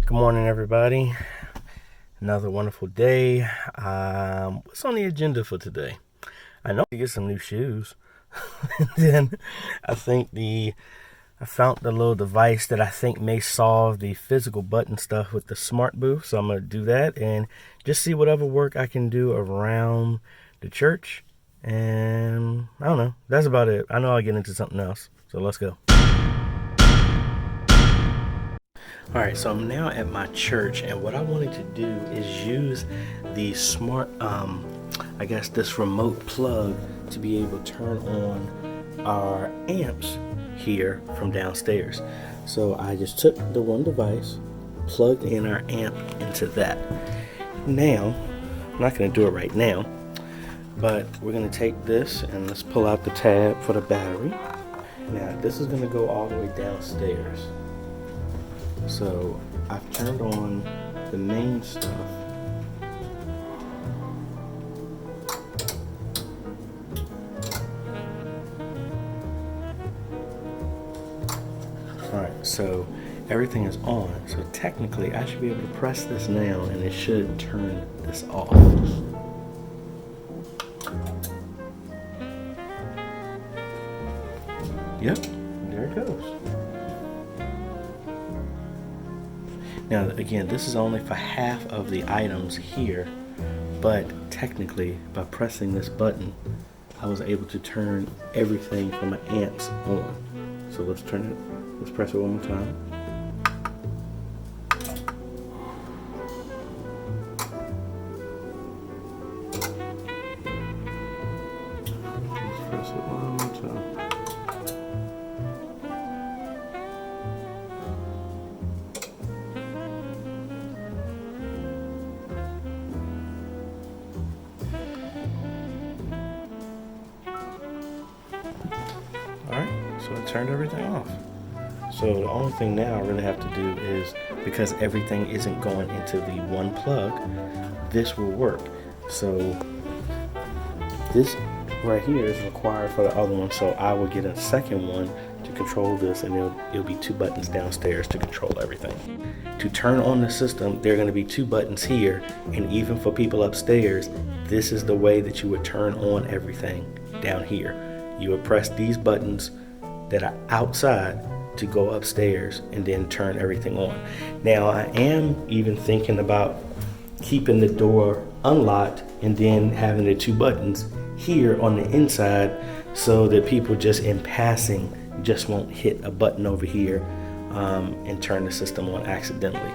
Good morning, everybody. Another wonderful day. What's on the agenda for today? I know to get some new shoes. Then I found the little device that I think may solve the physical button stuff with the smart booth. So I'm going to do that and just see whatever work I can do around the church. And I don't know. That's about it. I know I'll get into something else. So let's go. All right, so I'm now at my church, and what I wanted to do is use the smart, this remote plug to be able to turn on our amps here from downstairs. So I just took the one device, plugged in our amp into that. Now, I'm not going to do it right now, but we're going to take this and let's pull out the tab for the battery. Now, this is going to go all the way downstairs. So I've turned on the main stuff. Alright, so everything is on. So technically I should be able to press this now and it should turn this off. Yep, there it goes. Now, again, this is only for half of the items here, but technically, by pressing this button, I was able to turn everything from my amps on. So let's press it one more time. Let's press it one more time. Alright, so it turned everything off. So the only thing now I really have to do is, because everything isn't going into the one plug, this will work. So this right here is required for the other one, so I will get a second one to control this, and it'll be two buttons downstairs to control everything. To turn on the system, there are going to be two buttons here, and even for people upstairs, this is the way that you would turn on everything down here. You would press these buttons that are outside to go upstairs and then turn everything on. Now, I am even thinking about keeping the door unlocked and then having the two buttons here on the inside so that people just in passing just won't hit a button over here and turn the system on accidentally.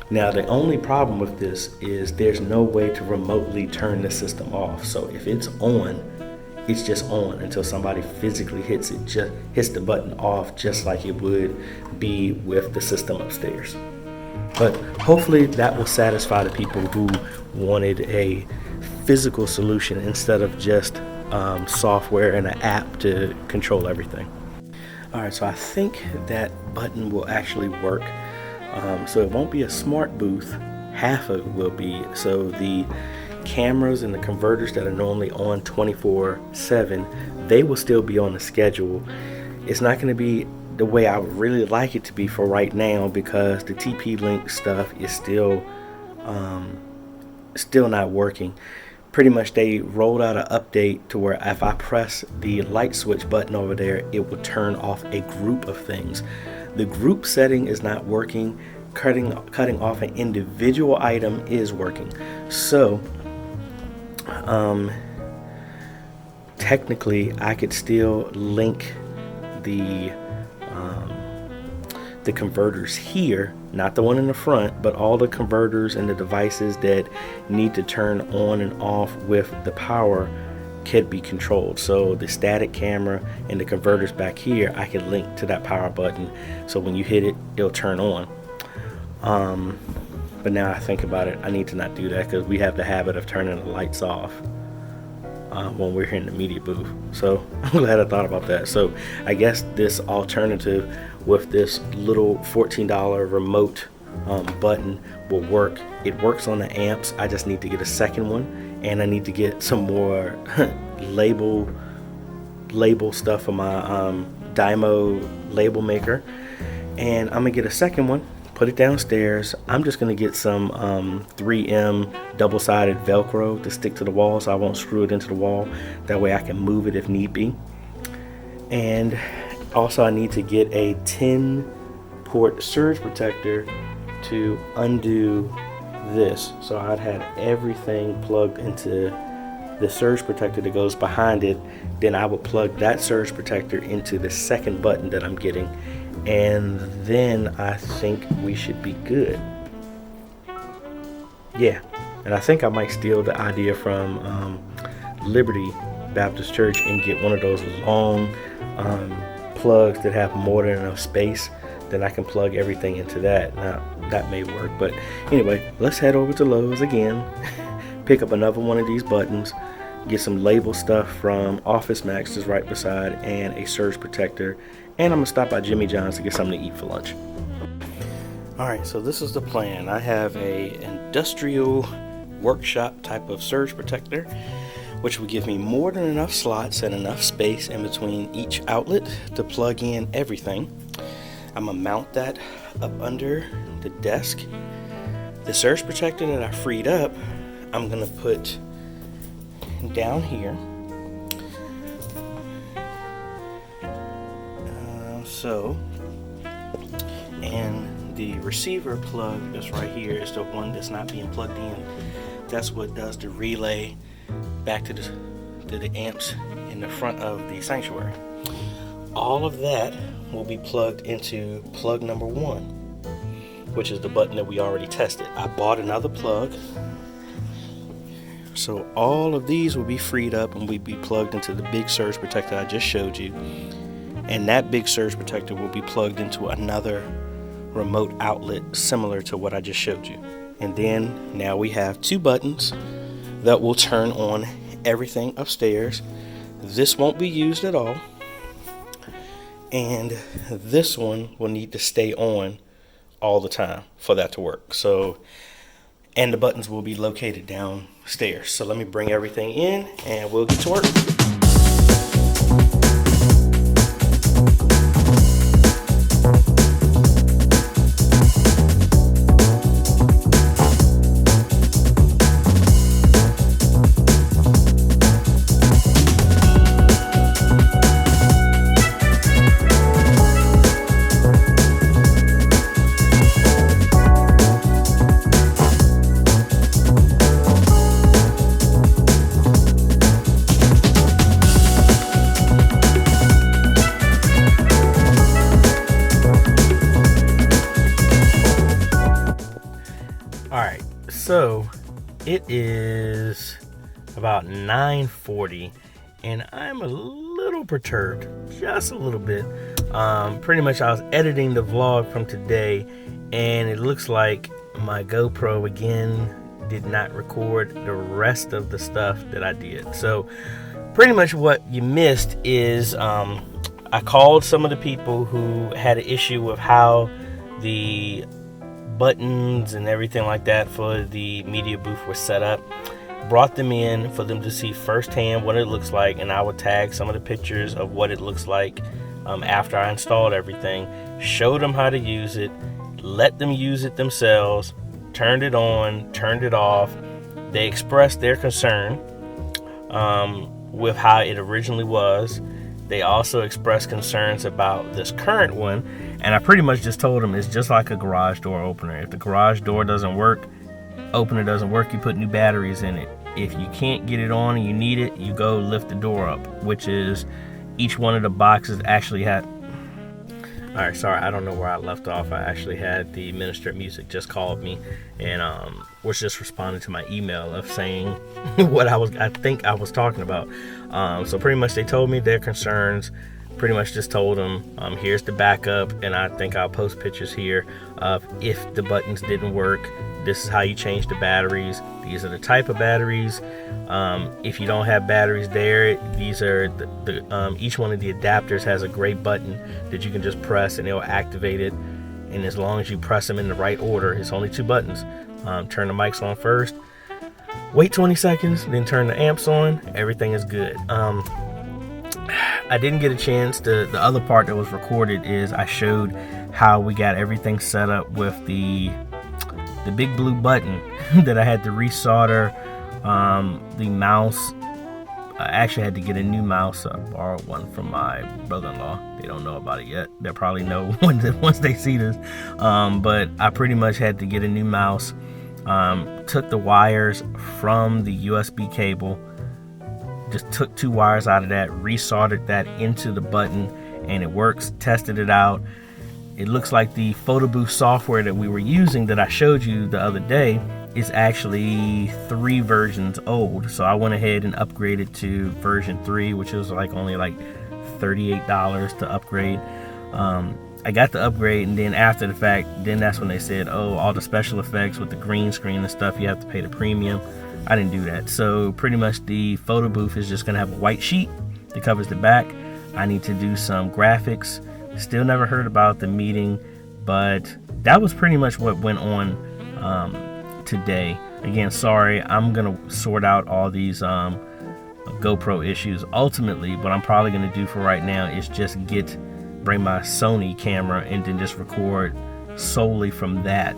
Now, the only problem with this is there's no way to remotely turn the system off. So if it's on, it's just on until somebody physically hits the button off, just like it would be with the system upstairs. But hopefully that will satisfy the people who wanted a physical solution instead of just software and an app to control everything. All right, so I think that button will actually work. So it won't be a smart booth, half of it will be. So the cameras and the converters that are normally on 24/7, they will still be on the schedule. It's not going to be the way I would really like it to be for right now, because the TP-Link stuff is still not working. Pretty much they rolled out an update to where if I press the light switch button over there, it will turn off a group of things. The group setting is not working. Cutting off an individual item is working. So technically I could still link the converters here, not the one in the front, but all the converters and the devices that need to turn on and off with the power can be controlled. So the static camera and the converters back here, I can link to that power button, so when you hit it, it'll turn on. But now I think about it, I need to not do that, because we have the habit of turning the lights off when we're here in the media booth. So I'm glad I thought about that. So I guess this alternative with this little $14 remote button will work. It works on the amps. I just need to get a second one, and I need to get some more label stuff for my Dymo label maker, and I'm gonna get a second one, put it downstairs. I'm just going to get some 3M double-sided Velcro to stick to the wall so I won't screw it into the wall. That way I can move it if need be. And also I need to get a 10-port surge protector to undo this. So I'd had everything plugged into the surge protector that goes behind it. Then I would plug that surge protector into the second button that I'm getting, and then I think we should be good. Yeah, and I think I might steal the idea from Liberty Baptist Church and get one of those long plugs that have more than enough space. Then I can plug everything into that. Now that may work, but anyway, let's head over to Lowe's again, pick up another one of these buttons, get some label stuff from Office Max that's right beside, and a surge protector. And I'm gonna stop by Jimmy John's to get something to eat for lunch. All right, so this is the plan. I have a industrial workshop type of surge protector, which will give me more than enough slots and enough space in between each outlet to plug in everything. I'm gonna mount that up under the desk. The surge protector that I freed up, I'm gonna put down here. And the receiver plug that's right here is the one that's not being plugged in. That's what does the relay back to the amps in the front of the sanctuary. All of that will be plugged into plug number 1, which is the button that we already tested. I bought another plug, so all of these will be freed up and will be plugged into the big surge protector I just showed you. And that big surge protector will be plugged into another remote outlet similar to what I just showed you. And then now we have 2 buttons that will turn on everything upstairs. This won't be used at all, and this one will need to stay on all the time for that to work. So, and the buttons will be located downstairs. So let me bring everything in and we'll get to work. So it is about 9:40 and I'm a little perturbed, just a little bit. Pretty much I was editing the vlog from today and it looks like my GoPro again did not record the rest of the stuff that I did. So pretty much what you missed is I called some of the people who had an issue with how the buttons and everything like that for the media booth were set up, brought them in for them to see firsthand what it looks like, and I would tag some of the pictures of what it looks like after I installed everything, showed them how to use it, let them use it themselves, turned it on, turned it off. They expressed their concern with how it originally was. They also expressed concerns about this current one, and I pretty much just told them it's just like a garage door opener. If the garage door doesn't work, opener doesn't work, you put new batteries in it. If you can't get it on and you need it, you go lift the door up, which is each one of the boxes actually had. All right, sorry, I don't know where I left off. I actually had the minister of music just called me and was just responding to my email of saying what I think I was talking about. So pretty much they told me their concerns. Pretty much just told them, here's the backup, and I think I'll post pictures here of if the buttons didn't work, this is how you change the batteries. These are the type of batteries. If you don't have batteries there, these are each one of the adapters has a gray button that you can just press and it will activate it. And as long as you press them in the right order, it's only 2 buttons. Turn the mics on first, wait 20 seconds, then turn the amps on. Everything is good. I didn't get a chance. The other part that was recorded is I showed how we got everything set up with the big blue button that I had to resolder the mouse. I actually had to get a new mouse. I borrowed one from my brother-in-law. They don't know about it yet. They'll probably know once they see this. But I pretty much had to get a new mouse. Took the wires from the USB cable. Just took 2 wires out of that, resoldered that into the button, and it works. Tested it out. It looks like the photo booth software that we were using that I showed you the other day is actually 3 versions old. So I went ahead and upgraded to version 3, which was only $38 to upgrade. I got the upgrade, and then after the fact, then that's when they said, oh, all the special effects with the green screen and stuff, you have to pay the premium. I didn't do that. So pretty much the photo booth is just gonna have a white sheet that covers the back. I need to do some graphics. Still never heard about the meeting, but that was pretty much what went on today. Again, sorry, I'm gonna sort out all these GoPro issues. Ultimately, what I'm probably gonna do for right now is just bring my Sony camera and then just record solely from that,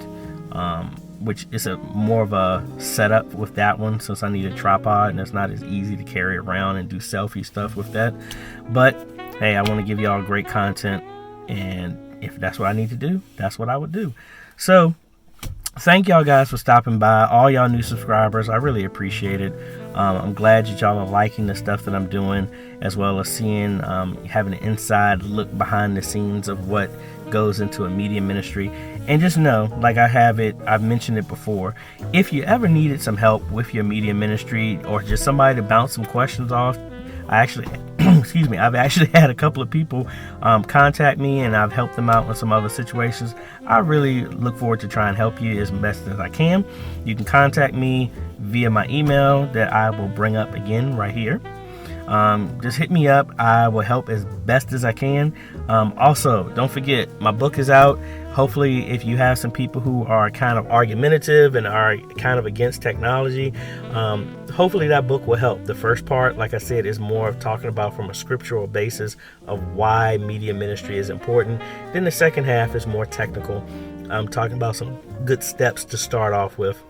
which is more of a setup with that one, since I need a tripod and it's not as easy to carry around and do selfie stuff with that. But hey, I want to give y'all great content, and if that's what I need to do, that's what I would do. So thank y'all guys for stopping by, all y'all new subscribers. I really appreciate it. I'm glad that y'all are liking the stuff that I'm doing, as well as seeing, having an inside look behind the scenes of what goes into a media ministry. And just know, like I've mentioned it before, if you ever needed some help with your media ministry, or just somebody to bounce some questions off, I've actually had a couple of people contact me, and I've helped them out with some other situations. I really look forward to trying to help you as best as I can. You can contact me via my email that I will bring up again right here. Just hit me up. I will help as best as I can. Also, don't forget, my book is out. Hopefully, if you have some people who are kind of argumentative and are kind of against technology, hopefully that book will help. The first part, like I said, is more of talking about from a scriptural basis of why media ministry is important. Then the second half is more technical. I'm talking about some good steps to start off with.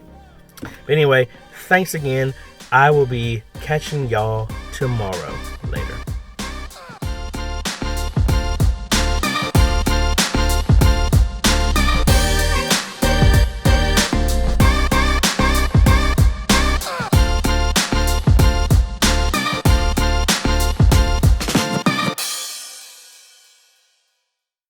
But anyway, thanks again. I will be catching y'all tomorrow. Later.